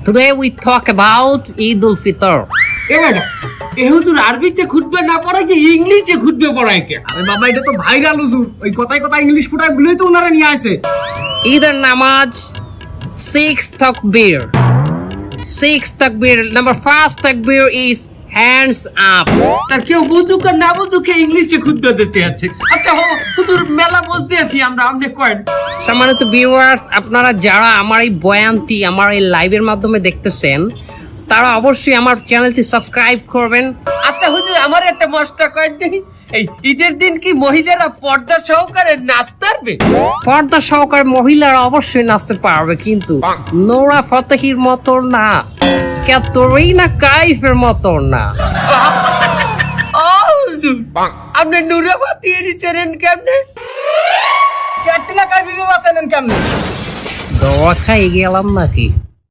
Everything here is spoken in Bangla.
Today we talk about Eid al-Fitr. এ ম্যাডাম এ হুজুর আরবিতে খুতবা না পড়ায় যে ইংলিশে খুতবে পড়ায় কে? আরে বাবা এটা তো ভাইরাল হুজুর, ওই কথায় কথা ইংলিশ ফুটায় বলেই তো ওনারা নিয়ে আসে। Either namaz, 6 takbir. 6 takbir. Number first takbir is hands up. তার কেউ বুঝুক আর না বুঝুক ইংলিশে খুতবা দিতে আছে। আচ্ছা হুজুর মেলা বলতে আছি আমরা, আপনি কয়েন। সম্মানিত ভিউয়ার্স, আপনারা যারা আমার এই বয়ানটি আমার এই লাইভের মাধ্যমে দেখতেছেন তারা অবশ্যই আমার চ্যানেলটি সাবস্ক্রাইব করবেন। আচ্ছা হুজুর আমার একটা মশটা কয়েন দেখি, এই ঈদের দিন কি মহিলারা পর্দা সহকারে নাচতে পারবে? পর্দা সহকারে মহিলারা অবশ্যই নাচতে পারবে, কিন্তু নোরা ফতেহির মতো না, ক্যাটরিনা কাইফের মতো না। ও হুজুর আপনি নুরাবাতি এরিছেন কেমনে? ক্যাটরিনা কাইফকে বাঁচালেন কেমনে? দোয়া খাই গেলাম নাকি?